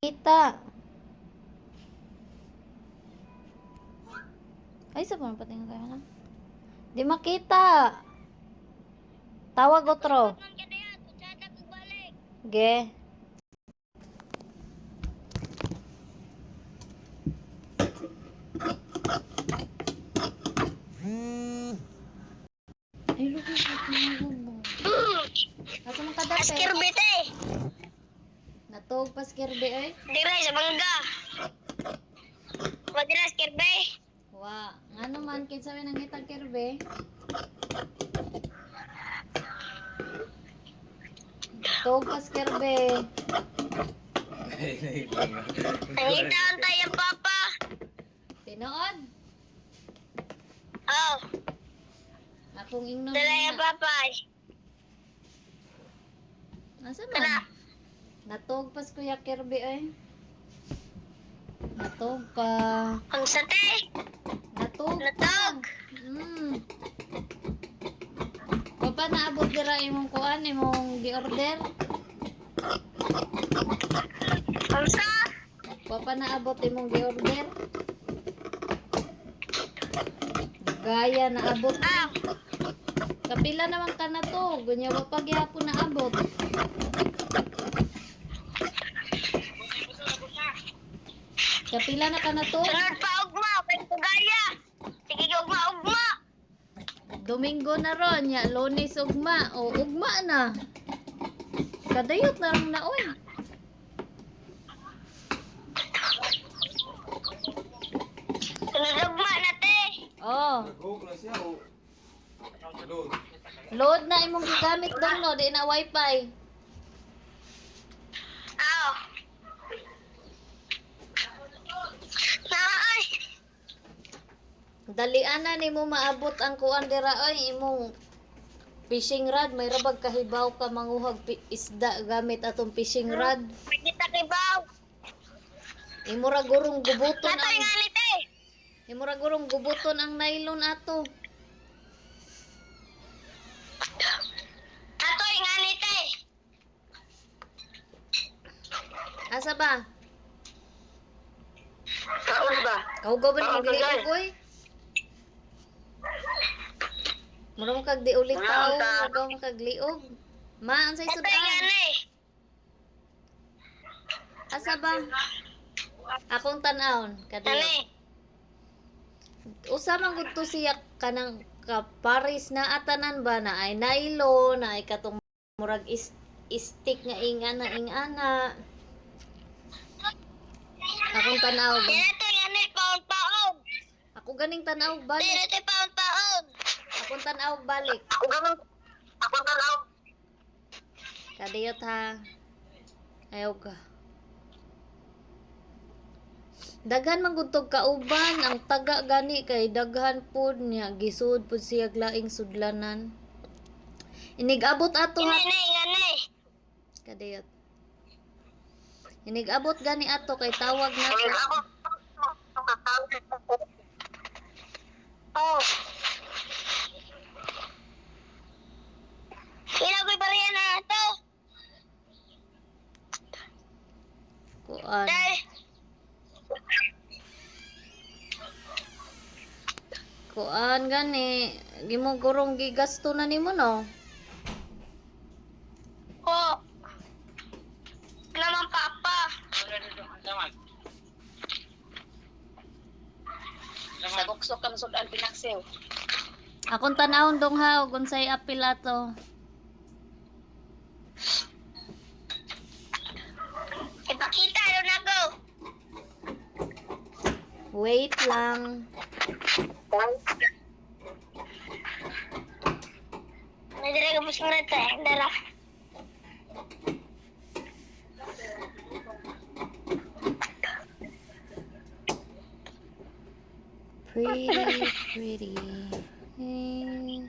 Kita. Ay, sa mga patingin kayo na. Di makita. Tawag otro. Ge. Ay, lupa mo. Asa man ka dapet? Askirbit eh. Natog pas kirbe ay. Diray sa bangga. Madira askirbe. Wa, ngano man kinsa man nangitag kirbe? Natog pas kirbe. Nangitaan tayo papa. Tinood. Oh, Akong ingnon dala yung na. papa. Asa Tara. man? Natog pas kuya kirbe ay. Natog pa. Ang sate. Natog. Natog. Papa naabot dira imong kuan imong gi-order. Ang sa. Papa naabot imong gi-order. Gaya naabot. Ah, Kapila naman ka na to. Gunya wa pa gyapon naabot. Kapila na ka na to. sunod pa ugma. Pagkagaya. Sige ugma. Domingo na ron ya, Lunes ugma. O ugma na. Kadayot na lang na oy. Sunod ugma na te. Oh. Load na imong gigamit dong no, di na wifi. Aw. Naay. Dalian na nimo maabot ang kuan dira oy imong fishing rod, may rabag kahibaw ka manguhag isda gamit atong fishing rod. May kita kibaw. Imo ra gurong gubuton Natoy ang nga ni te. imo ra gurong gubuton ang nylon ato. Natoy nga ni te. Asa ba? Kaon ba? Kaugaw ba ni Oo, magliog kagay. oy? Mura mo kag di ulit Wala, tao, ta. magaw mo kag liog. Ma, unsay Natoy nga sudan? ni. Asa ba? Akong tan-awon kadiyo. Ani. Usa man gud to siya kanang kaparis na atanan ba na ay nylon na ay katong murag stick nga ingana. Akong tan-aw. Natoy nga ni paon-paon. Ako ganing tan-aw balik. Natoy paon-paon. Akong tan-aw balik. Ako ganun. Ako ganun. Kadiyot ha. Ayaw ka. Daghan man gud tog kauban ang taga gani kay daghan pud niya gisud pud siya laing sudlanan. Inigabot ato ha. Ngani. Kadiyot. Inigabot gani ato kay tawag na Ako. Oh. Ilagoy bariya na ito. kuan. Dahil. Kuan gani gimo gurong gigasto na nimo no. Oh. Naman papa. Saguksok kang sudan pinaksew. Akong tanawon dong ha ug unsay apil ato. Ipakita ron ako. Wait lang. Nadira ka mas ngrata. Dara. Pretty. Hey.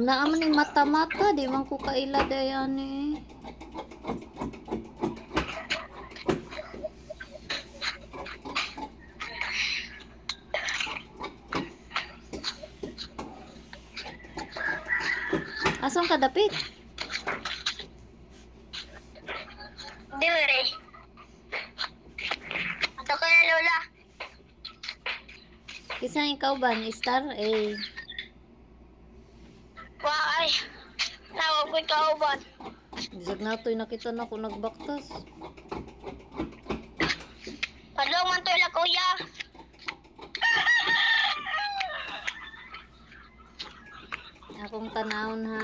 Naaman yung mata-mata, di man ko kaila dayan eh. Asong ka dapit? Dire. Ato ka na, Lola. Kisang ikaw ba? Star? Eh. Waay. Tawag ko'y kauban. Bisag na to'y nakita na ako nagbaktas. Padlong man to'y la, kuya. Akong tanawon ha.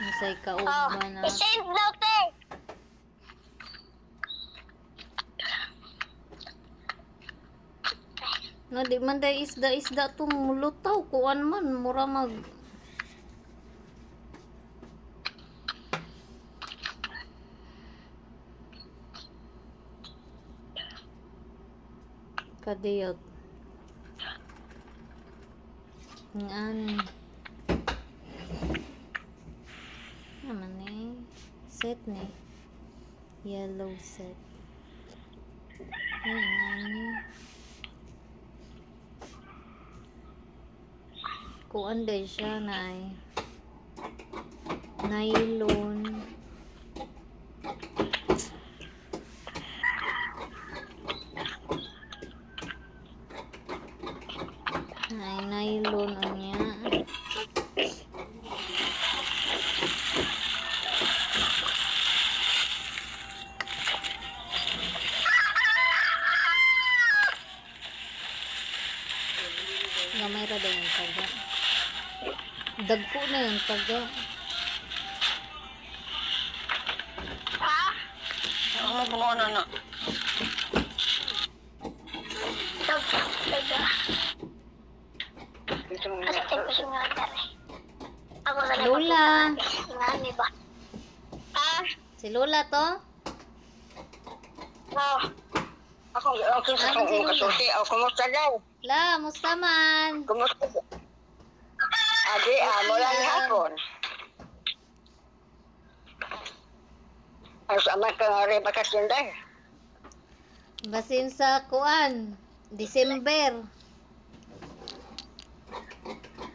Masay ka Oh, na. isend daw, te. Nga di man day isda tong mulutaw. Kuan man. Mura mag... Kadiyot. Ngani. Naman eh. Set ni. Yellow set. Ay, ngani. Kuan day siya na ay. Nylon. Ay, nylon o niya. Gamay ra din yung taga. Dagko na yung taga. Ha? Ano ba ano na? Taga. Asa tayo pa siya nga dali. Ako na lang. Lola. Ngani ba? Ah? Si Lola to? Oh. Ako sa Ano si Lola? kasuti. O, kumusta daw? La, musta man? Kumusta? Adi, mula ni hapon. Ang sama ka nga rin bakasyon dahil. Basin sa kuan. December.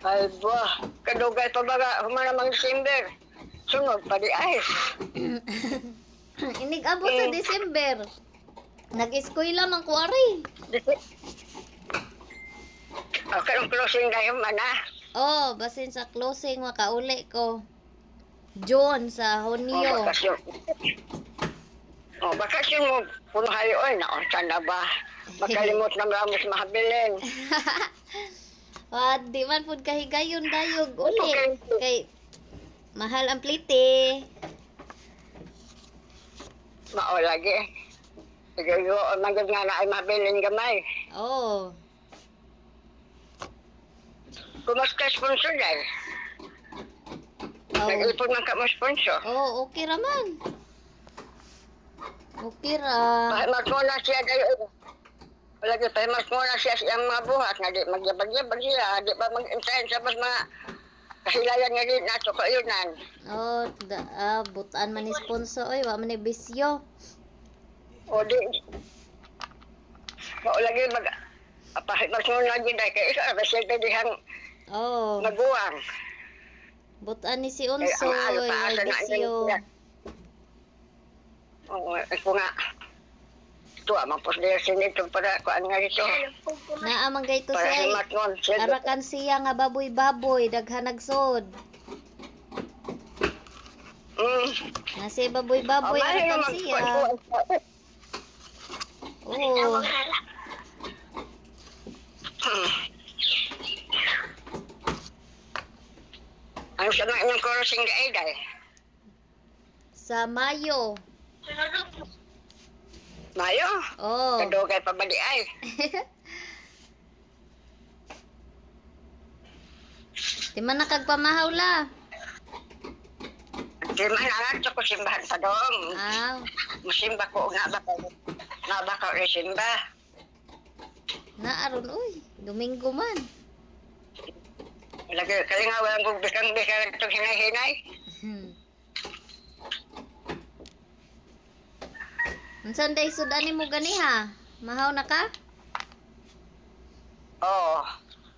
Ay, buah. Kadugay pa baga, humanamang December. Sunod pa di ay. Inig-abot sa December. Nag-eskwela man kuwari. Okay, ang closing dahil man Oh, basin sa closing makauli ko. June sa Hunyo. bakasyon. Bakasyon mo, puno hayo ay, naunsan na ba? Makalimot na ramos mahabilin. Di man pud kahigayon dayog uli. Okay. Kay mahal ang plite. Mao lagi. Sige, magod nga na ay mabilin gamay. Oh. Kumusta sponsor dahil? Oh. Nag-ipon man ka mo sponsor. Oh, okay raman. Okay ra. Pahimas mo na siya dahil. Lagi pahimas mo na siya siyang mga buhat. Nga di magyabag-yabag siya. Di ba mag-intayin sa mas mga kahilayan nga din nato kayunan. Oh, butaan man ni sponsor oy, wa man ni bisyo. O di. O lagi pahimas mo na din dahil. Kaya isa, resilta dihang Oh, maguwang. butaan ni si Kaya Unsoy, ang ano pa may asa na bisyo. Oo, ako nga. Ito, mapos nila sinito para kuan nga dito. Naa man gayto Para siya. himat mo. Arakan siya nga baboy-baboy daghan nagsod. Na siya baboy-baboy arakan siya. Oh, Ano sa mga inyong crossing ka ay dahil? sa Mayo. Mayo? Oh. Kadugay pa ba di ay? Di man nakagpamahaw la. Di man nangat ko simbahan pa doon. Ah, Musimba ko nga ba ka rin simba? naaron uy. Domingo man. Lagi kaya nga walang gugbikang-bikang itong hinay-hinay. Unsan day sudani mo gani ha? Mahaw na ka? Oo.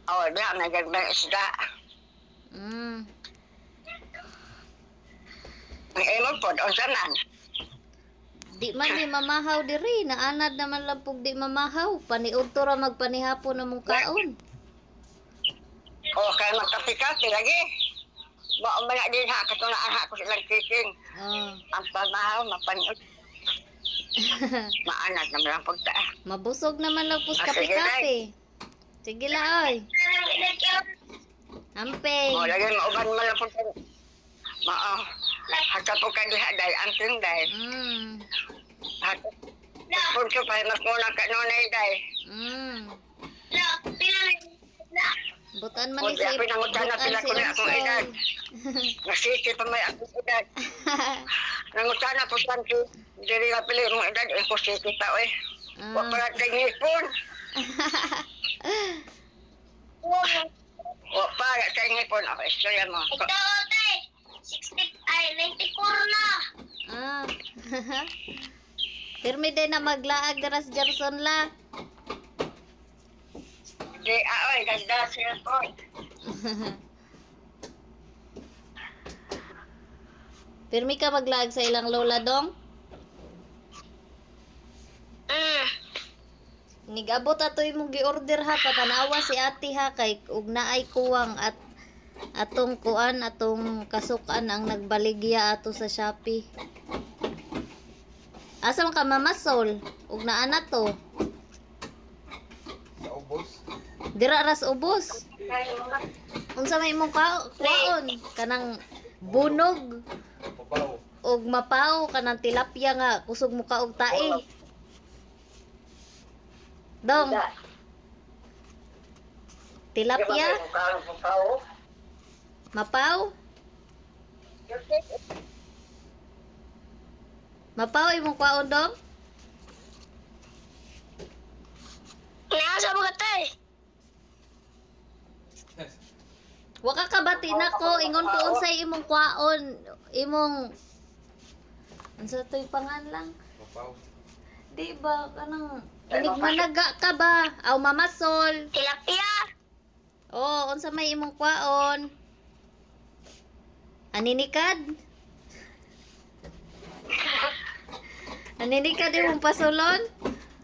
Oo, di ang nagandang isda. Mm. Ang imo po, unsa man. Di man ni mamahaw diri, naanad naman lang pug di mamahaw. Paniud to ra magpanihapon na mong kaon. O kaya magkapi-kapi lagi. Ba umana din ha katunaan ha ko silang kising. Oh. Ang pamahaw mapaniot. Maanad naman lang pagta. Mabusog naman lang pus Ah, sige, kape-kape. Sige la oy. Amping. O lagi mauban mo lang pagta. Mao. Hata po ka diha day anting day. Mm. Hata. Punso pa mas muna ka nonay day. Mm. Look, pila na. Butan man O ni si di ako nangutana butan pila si ko na akong edad. Unsoy. Nasiti pa may akong edad. Nangutana po santi. Diri nga pili mong edad. Eh ko siti pa eh. Wa Ah. para tingipon. O para tingipon. Ako istorya mo. Ito, tay. 94 na. Ah. Pirmi din na maglaag daras Gerson la. Di aoy ganda siya po. Pirmi ka maglaag sa ilang lola dong. Nigabot ato imong gi-order ha patanawa si ate ha kay ug naay kuwang at atong kuan atong kasukan ang nagbaligya ato sa Shopee. Asa man ka mamasol ug naa na to. Sa ubos. Dira ras ubos. Unsa may imong kuwaon kanang bunog Papaw. ug mapaw kanang tilapia nga kusog mo ka og tae. Dong. Tilapia, mapaw. Mapaw imong kwaon dong. Nasa mga tay. Wa ka kabati nako ingon ko unsay imong kwaon, imong unsa toy pangalan? Papaw. Di ba kanang inig managa ka ba? Aw mamasol. Tilapia. Oh, unsa may imong kwaon? Aninikad? Aninikad imong pasulon?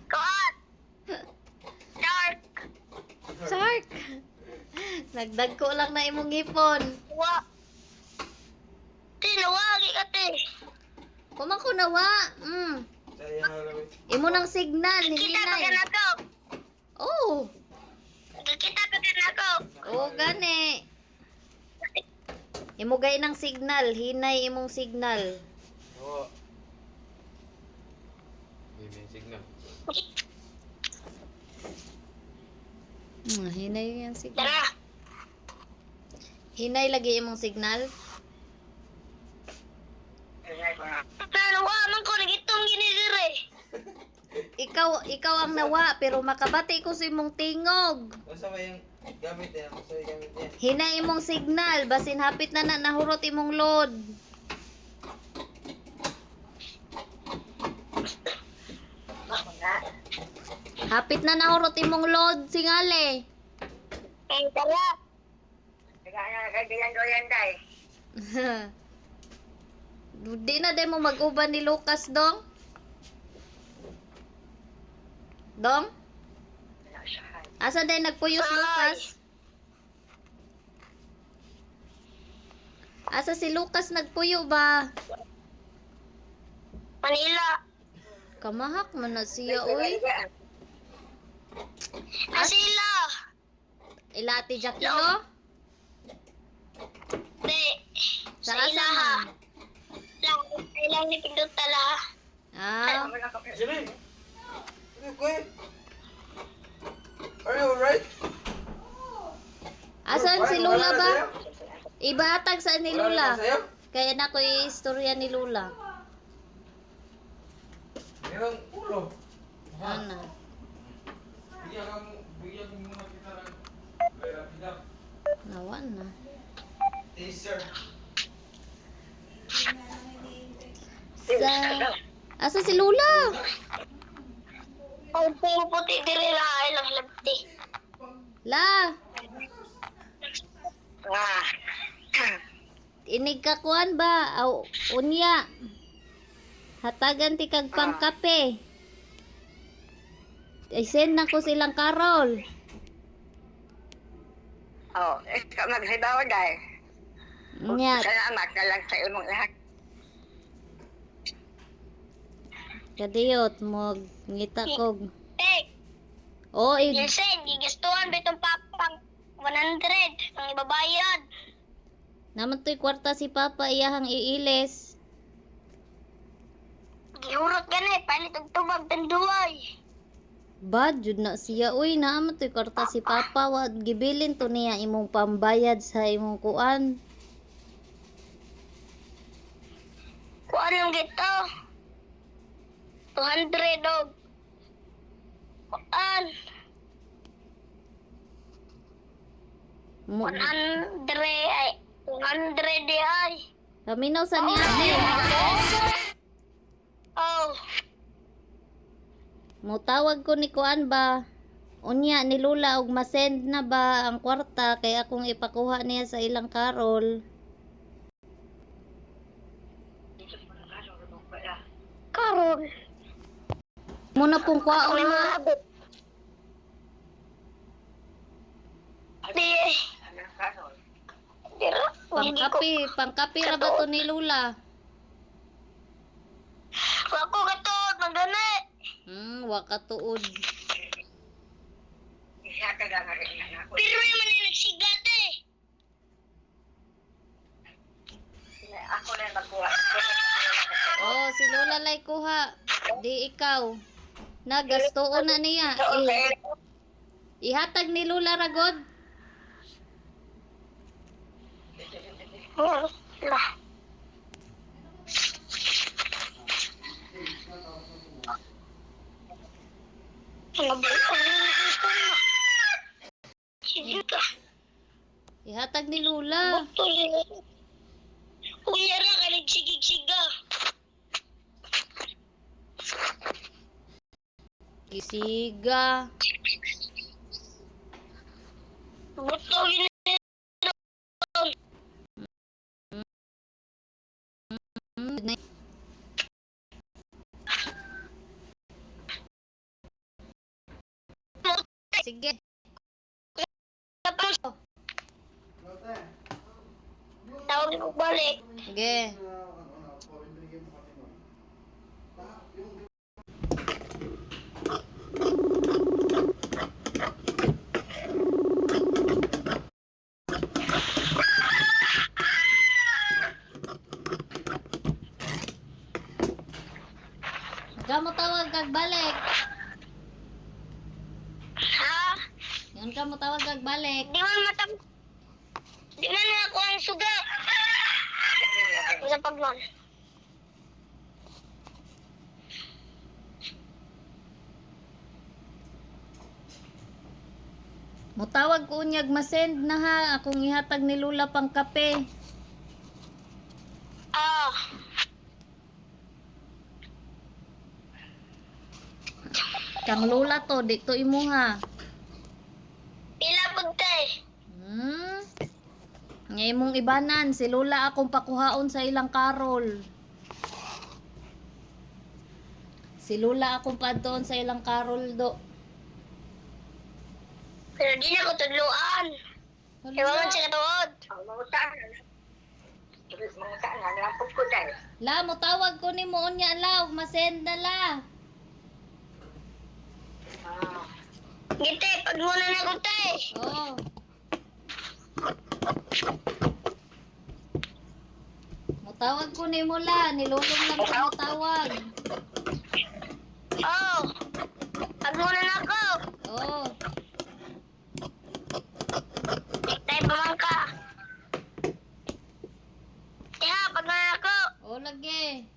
Kuan. Dark. Shark. Nagdagko lang na imong ngipon. Wa. Tinawagi ka te. Kuman ko nawa. Sayang nga lang. Imo nang signal, hindi Kita pa ka na. na ko. Oh. Kita pa ka na ko. Oh, gani. Imo gay ng signal, hinay imong signal. Oo. Hindi may signal. Hinay yung signal. Tara. Hinay lagi imong signal. Nanuwa man ko nagitong ginidire. Ikaw ang nawa pero makabati ko sa imong tingog. Basta ba yung gamit niya? Basta yung gamit niya. Hinay imong signal basin hapit na nahurot imong load. Hapit na nahurot imong load singali. Ay, tara. Kaya kaibigan ko yan day. Di na din mo mag-uban ni Lucas dong. Dong? Asa din nagpuyos Lucas? Asa si Lucas nagpuyo ba? Manila. Kamahak man na siya oy. Asila. Ilati Jakilo? Di. Sa Sa asa ilaha. man? Lang ni pindot tala. Ah, Jimmy! Ano ko eh? Are you alright? asan si Lula ba? Ibatag sa ni Lula. Sa'yo? Kaya na ko istorya ni Lula. Merong ulo. Ano? Bigyan ko muna kita ng pera. Nawa na. Taser. Sa... Asa si Lula? Ang puputi diri na ay lang labti. La! Nga. inig ka kuan ba? Aw, unya. Hatagan ti kag pangkape. Ay send na ko silang karol. Oh, ikaw maghibaw dahil. Nya, Salamat na lang sa imong lahat. kadiyot mo ngita kog. Eh, Oh, Jensen, gigastuhan ba itong papang 100 ang ibabayad? naman to'y kwarta si Papa iyahang iiles. Gihurot ganit, palit og tubag tanduay. Bad jud na siya. Uy, naman to'y kwarta si Papa. Wag gibilin to niya imong pambayad sa imong kuan. Kuan yung gito. 200 og kuan. Mo, 100 ay 100 di ay. kaminaw sa niya ate. Oh, Mutawag ko ni kuan ba? Unya ni Lula og masend na ba ang kwarta kay akong ipakuha niya sa ilang karol. karon. Muna pong kwaon May mo. mga abot. Di, dira. Pangkapi ra ba to ni Lula? Ako katod, magdani. Wa ka tuod. Ihaka lang nga rin na ako. Pero naman yung nagsigat eh. Ako na magkuha. Oh, si Lula lay kuha. Di ikaw. Nagastoon na niya. Ihatag ni Lula ragod. Lah. Ano ba? Sige ka. Ihatag ni Lula. Kuya ra ka nagsigig-siga. Gisiga. Buto yun. Sige. Tawag ko balik. Sige. Kamu tawag kag balik. Ha? Yan ka mo tawag kag balik. Di man matam... Di man na ako ang suga. Sa pagman. Mutawag ko unyag masend na ha. Akong ihatag ni Lula pang kape. Ah. Kang Lula to, dito imuha. Pila pud tay. Ngay mong ibanan, si Lula akong pakuhaon sa ilang karol. Si Lula akong padtoon sa ilang karol do. Pero di na ko tudluan. Ewan sila tuod. Ang mga saan. Mga saan na lang po ko dahil. La, mutawag ko ni mo unya la, ug masend na la. Gite, pag muna na ko tay. Oh. Mutawag ko ni mo la, nilulong lang ko mutawag. Oh. Pag muna na ko. Oh. Tay pamangka. Tiha, pag muna na ko. Oh lagi.